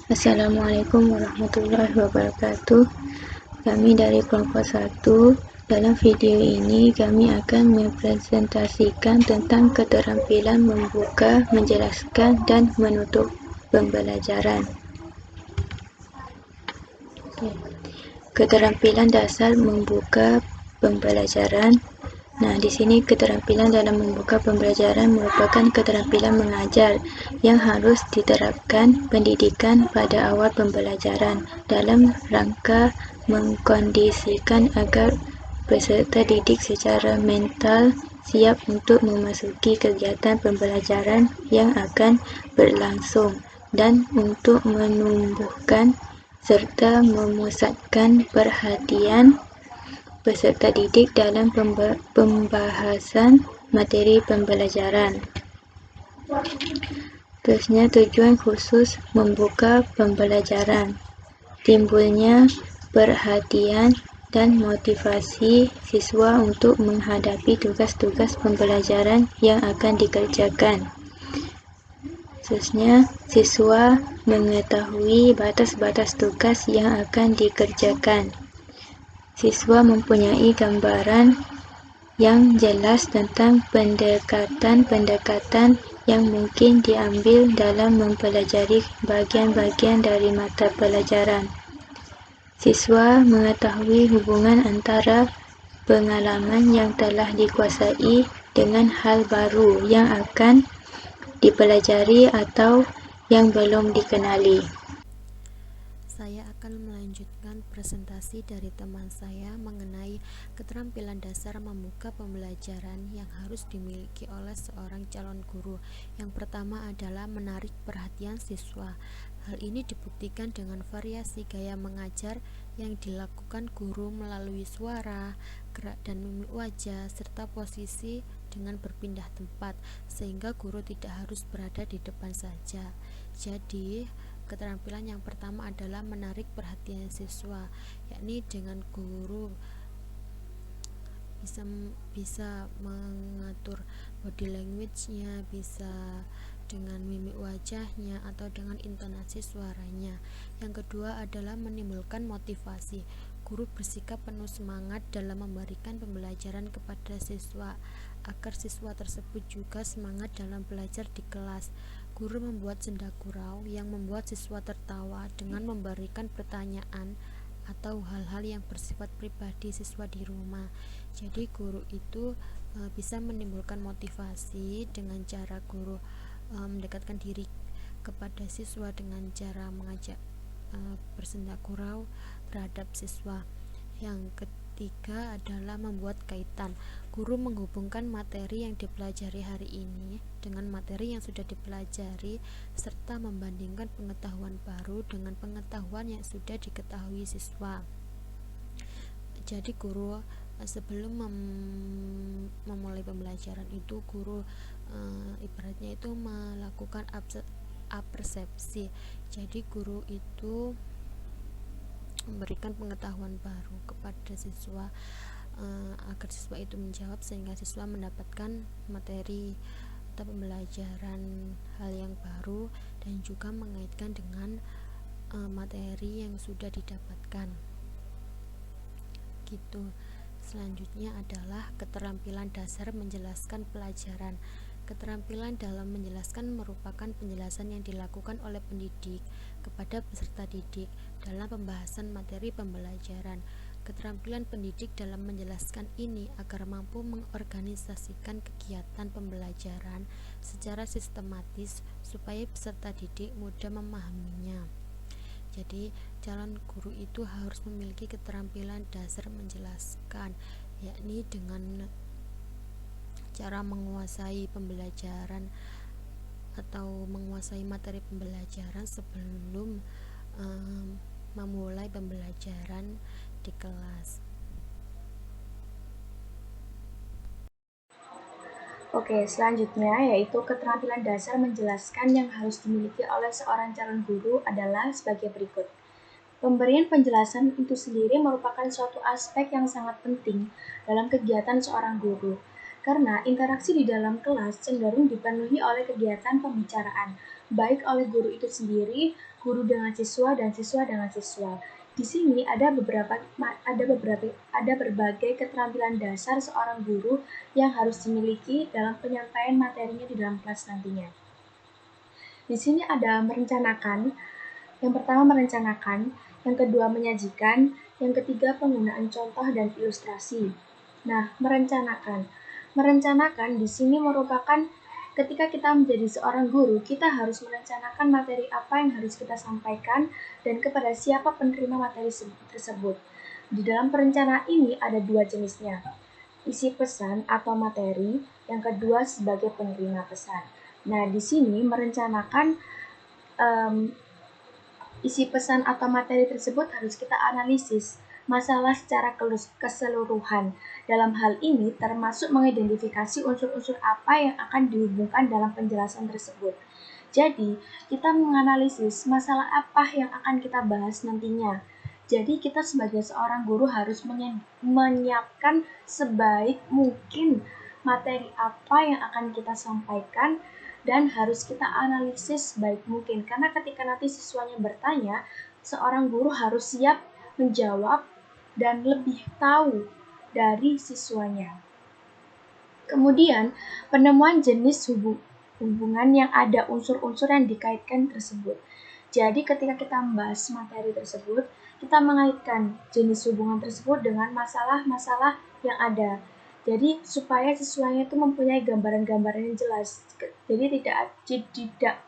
Assalamualaikum warahmatullahi wabarakatuh. Kami dari kelompok 1. Dalam video ini kami akan mempresentasikan tentang keterampilan membuka, menjelaskan, dan menutup pembelajaran. Keterampilan dasar membuka pembelajaran. Nah, di sini keterampilan dalam membuka pembelajaran merupakan keterampilan mengajar yang harus diterapkan pendidikan pada awal pembelajaran dalam rangka mengkondisikan agar peserta didik secara mental siap untuk memasuki kegiatan pembelajaran yang akan berlangsung dan untuk menumbuhkan serta memusatkan perhatian peserta didik dalam pembahasan materi pembelajaran. Terusnya, tujuan khusus membuka pembelajaran. Timbulnya perhatian dan motivasi siswa untuk menghadapi tugas-tugas pembelajaran yang akan dikerjakan. Terusnya, siswa mengetahui batas-batas tugas yang akan dikerjakan. Siswa mempunyai gambaran yang jelas tentang pendekatan-pendekatan yang mungkin diambil dalam mempelajari bagian-bagian dari mata pelajaran. Siswa mengetahui hubungan antara pengalaman yang telah dikuasai dengan hal baru yang akan dipelajari atau yang belum dikenali. Saya akan melanjutkan presentasi dari teman saya mengenai keterampilan dasar membuka pembelajaran yang harus dimiliki oleh seorang calon guru. Yang pertama adalah menarik perhatian siswa. Hal ini dibuktikan dengan variasi gaya mengajar yang dilakukan guru melalui suara, gerak dan mimik wajah, serta posisi dengan berpindah tempat, sehingga guru tidak harus berada di depan saja. Jadi, keterampilan yang pertama adalah menarik perhatian siswa, yakni dengan guru bisa mengatur body language-nya, bisa dengan mimik wajahnya atau dengan intonasi suaranya. Yang kedua adalah menimbulkan motivasi. Guru bersikap penuh semangat dalam memberikan pembelajaran kepada siswa agar siswa tersebut juga semangat dalam belajar di kelas. Guru membuat senda gurau yang membuat siswa tertawa dengan memberikan pertanyaan atau hal-hal yang bersifat pribadi siswa di rumah. Jadi guru itu bisa menimbulkan motivasi dengan cara guru mendekatkan diri kepada siswa dengan cara mengajak bersenda gurau terhadap siswa. Yang ketiga adalah membuat kaitan. Guru menghubungkan materi yang dipelajari hari ini dengan materi yang sudah dipelajari serta membandingkan pengetahuan baru dengan pengetahuan yang sudah diketahui siswa. Jadi guru sebelum memulai pembelajaran itu guru ibaratnya itu melakukan apersepsi. Jadi guru itu memberikan pengetahuan baru kepada siswa agar siswa itu menjawab sehingga siswa mendapatkan materi atau pembelajaran hal yang baru dan juga mengaitkan dengan materi yang sudah didapatkan. Gitu. Selanjutnya adalah keterampilan dasar menjelaskan pelajaran. Keterampilan dalam menjelaskan merupakan penjelasan yang dilakukan oleh pendidik kepada peserta didik dalam pembahasan materi pembelajaran. Keterampilan pendidik dalam menjelaskan ini agar mampu mengorganisasikan kegiatan pembelajaran secara sistematis supaya peserta didik mudah memahaminya. Jadi, calon guru itu harus memiliki keterampilan dasar menjelaskan, yakni dengan cara menguasai pembelajaran atau menguasai materi pembelajaran sebelum memulai pembelajaran di kelas. Oke, selanjutnya yaitu keterampilan dasar menjelaskan yang harus dimiliki oleh seorang calon guru adalah sebagai berikut. Pemberian penjelasan itu sendiri merupakan suatu aspek yang sangat penting dalam kegiatan seorang guru, karena interaksi di dalam kelas cenderung dipenuhi oleh kegiatan pembicaraan, baik oleh guru itu sendiri, guru dengan siswa, dan siswa dengan siswa. Di sini ada berbagai keterampilan dasar seorang guru yang harus dimiliki dalam penyampaian materinya di dalam kelas nantinya. Di sini ada merencanakan, yang pertama merencanakan, yang kedua menyajikan, yang ketiga penggunaan contoh dan ilustrasi. Nah, merencanakan. Merencanakan di sini merupakan ketika kita menjadi seorang guru, kita harus merencanakan materi apa yang harus kita sampaikan dan kepada siapa penerima materi tersebut. Di dalam perencanaan ini ada dua jenisnya, isi pesan atau materi, yang kedua sebagai penerima pesan. Nah, di sini merencanakan isi pesan atau materi tersebut harus kita analisis masalah secara keseluruhan. Dalam hal ini termasuk mengidentifikasi unsur-unsur apa yang akan dihubungkan dalam penjelasan tersebut. Jadi, kita menganalisis masalah apa yang akan kita bahas nantinya. Jadi, kita sebagai seorang guru harus menyiapkan sebaik mungkin materi apa yang akan kita sampaikan dan harus kita analisis sebaik mungkin. Karena ketika nanti siswanya bertanya, seorang guru harus siap menjawab dan lebih tahu dari siswanya. Kemudian, penemuan jenis hubungan yang ada unsur-unsur yang dikaitkan tersebut. Jadi, ketika kita membahas materi tersebut, kita mengaitkan jenis hubungan tersebut dengan masalah-masalah yang ada. Jadi, supaya siswanya itu mempunyai gambaran-gambaran yang jelas. Jadi, tidak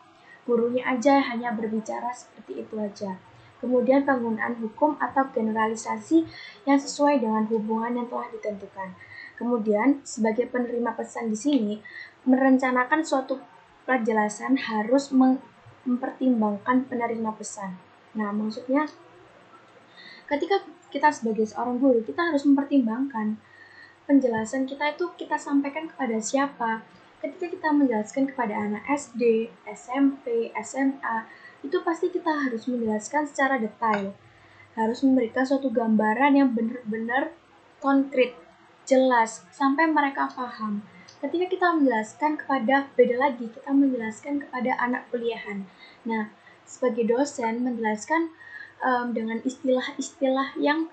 gurunya aja hanya berbicara seperti itu aja. Kemudian penggunaan hukum atau generalisasi yang sesuai dengan hubungan yang telah ditentukan. Kemudian, sebagai penerima pesan di sini, merencanakan suatu penjelasan harus mempertimbangkan penerima pesan. Nah, maksudnya, ketika kita sebagai seorang guru, kita harus mempertimbangkan penjelasan kita itu kita sampaikan kepada siapa. Ketika kita menjelaskan kepada anak SD, SMP, SMA, itu pasti kita harus menjelaskan secara detail. Harus memberikan suatu gambaran yang benar-benar konkret, jelas, sampai mereka paham. Ketika kita menjelaskan beda lagi, kita menjelaskan kepada anak kuliahan. Nah, sebagai dosen menjelaskan dengan istilah-istilah yang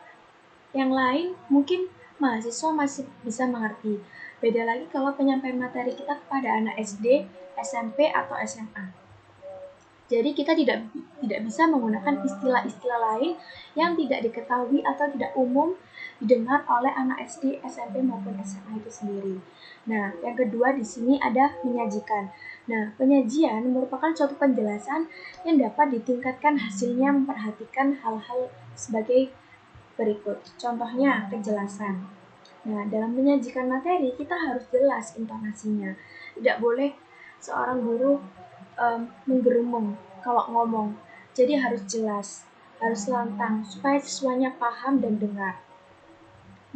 lain, mungkin mahasiswa masih bisa mengerti. Beda lagi kalau penyampaian materi kita kepada anak SD, SMP, atau SMA. Jadi kita tidak bisa menggunakan istilah-istilah lain yang tidak diketahui atau tidak umum didengar oleh anak SD, SMP maupun SMA itu sendiri. Nah, yang kedua di sini ada menyajikan. Nah, penyajian merupakan suatu penjelasan yang dapat ditingkatkan hasilnya memperhatikan hal-hal sebagai berikut. Contohnya, kejelasan. Nah, dalam menyajikan materi, kita harus jelas intonasinya. Tidak boleh seorang guru menggerumung kalau ngomong. Jadi harus jelas, harus lantang, supaya siswanya paham dan dengar.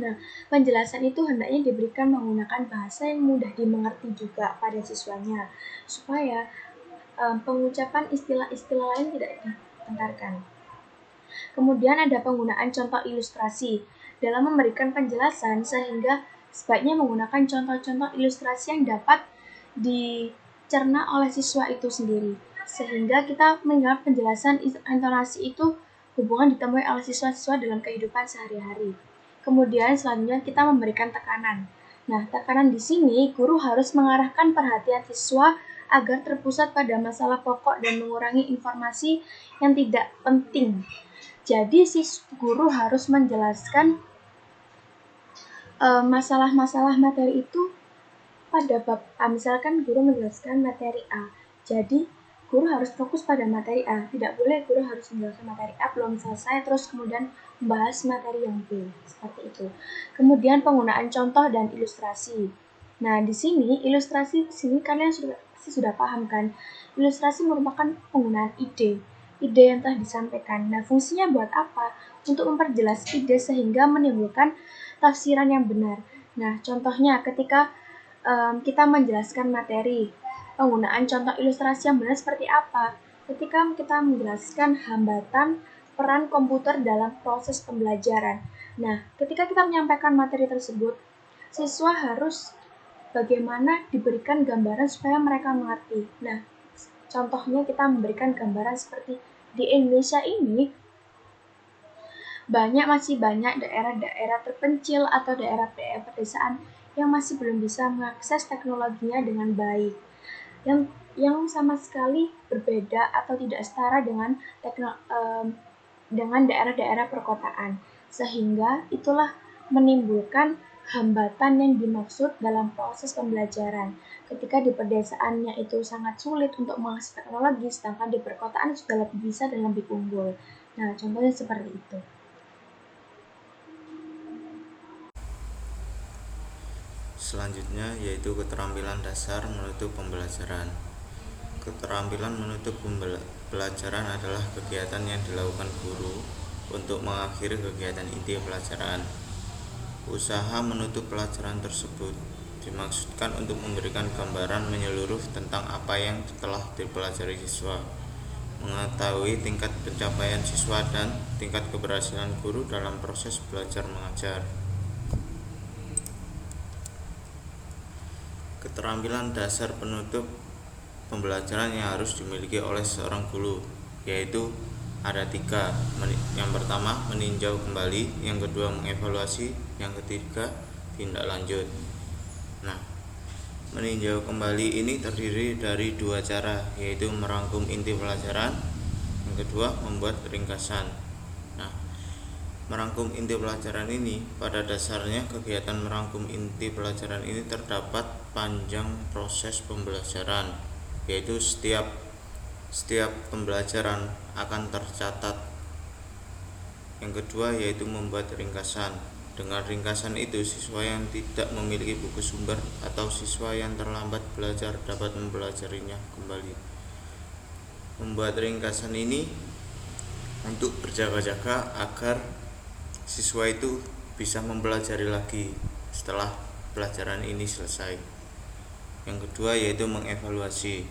Nah, penjelasan itu hendaknya diberikan menggunakan bahasa yang mudah dimengerti juga pada siswanya, supaya pengucapan istilah-istilah lain tidak ditentarkan. Kemudian ada penggunaan contoh ilustrasi dalam memberikan penjelasan, sehingga sebaiknya menggunakan contoh-contoh ilustrasi yang dapat dicerna oleh siswa itu sendiri, sehingga kita mendengar penjelasan intonasi itu hubungan ditemui oleh siswa-siswa dalam kehidupan sehari-hari. Kemudian selanjutnya kita memberikan tekanan. Nah, tekanan di sini guru harus mengarahkan perhatian siswa agar terpusat pada masalah pokok dan mengurangi informasi yang tidak penting. Jadi si guru harus menjelaskan masalah-masalah materi itu pada bab A. Misalkan guru menjelaskan materi A, jadi guru harus fokus pada materi A. Tidak boleh guru harus menjelaskan materi A belum selesai terus kemudian membahas materi yang B. Seperti itu. Kemudian penggunaan contoh dan ilustrasi. Nah, di sini ilustrasi kalian sudah paham kan? Ilustrasi merupakan penggunaan ide yang telah disampaikan. Nah, fungsinya buat apa? Untuk memperjelas ide sehingga menimbulkan tafsiran yang benar. Nah, contohnya ketika kita menjelaskan materi, penggunaan contoh ilustrasi yang benar seperti apa? Ketika kita menjelaskan hambatan peran komputer dalam proses pembelajaran. Nah, ketika kita menyampaikan materi tersebut, siswa harus bagaimana diberikan gambaran supaya mereka mengerti. Nah, Contohnya kita memberikan gambaran seperti di Indonesia ini masih banyak daerah-daerah terpencil atau daerah-daerah pedesaan yang masih belum bisa mengakses teknologinya dengan baik, yang sama sekali berbeda atau tidak setara dengan daerah-daerah perkotaan, sehingga itulah menimbulkan hambatan yang dimaksud dalam proses pembelajaran. Ketika di pedesaannya itu sangat sulit untuk mengakses teknologi, sedangkan di perkotaan sudah lebih bisa dan lebih unggul. Nah, contohnya seperti itu. Selanjutnya yaitu keterampilan dasar menutup pembelajaran. Keterampilan menutup pembelajaran adalah kegiatan yang dilakukan guru untuk mengakhiri kegiatan inti pelajaran. Usaha menutup pelajaran tersebut dimaksudkan untuk memberikan gambaran menyeluruh tentang apa yang telah dipelajari siswa, mengetahui tingkat pencapaian siswa dan tingkat keberhasilan guru dalam proses belajar mengajar. Keterampilan dasar penutup pembelajaran yang harus dimiliki oleh seorang guru yaitu ada 3. Yang pertama, meninjau kembali. Yang kedua, mengevaluasi. Yang ketiga, tindak lanjut. Nah, meninjau kembali ini terdiri dari 2 cara, yaitu merangkum inti pelajaran. Yang kedua, membuat ringkasan. Nah, merangkum inti pelajaran ini, pada dasarnya kegiatan merangkum inti pelajaran ini terdapat panjang proses pembelajaran, yaitu setiap pembelajaran akan tercatat. Yang kedua yaitu membuat ringkasan. Dengan ringkasan itu, siswa yang tidak memiliki buku sumber atau siswa yang terlambat belajar dapat mempelajarinya kembali. Membuat ringkasan ini untuk berjaga-jaga agar siswa itu bisa mempelajari lagi setelah pelajaran ini selesai. Yang kedua yaitu mengevaluasi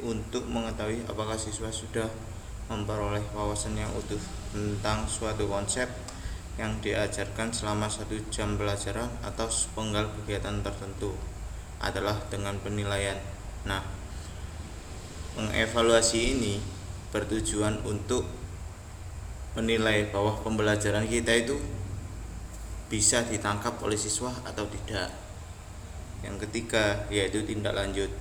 untuk mengetahui apakah siswa sudah memperoleh wawasan yang utuh tentang suatu konsep yang diajarkan selama 1 jam pelajaran atau sepenggal kegiatan tertentu adalah dengan penilaian. Nah, mengevaluasi ini bertujuan untuk menilai bahwa pembelajaran kita itu bisa ditangkap oleh siswa atau tidak. Yang ketiga yaitu tindak lanjut.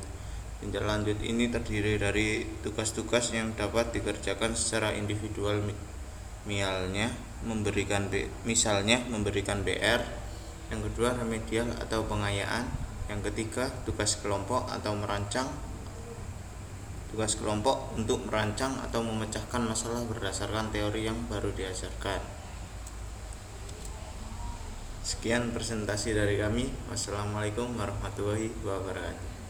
Tindak lanjut ini terdiri dari tugas-tugas yang dapat dikerjakan secara individual, misalnya memberikan PR. Yang kedua, remedial atau pengayaan. Yang ketiga, tugas kelompok untuk merancang atau memecahkan masalah berdasarkan teori yang baru diajarkan. Sekian presentasi dari kami. Wassalamualaikum warahmatullahi wabarakatuh.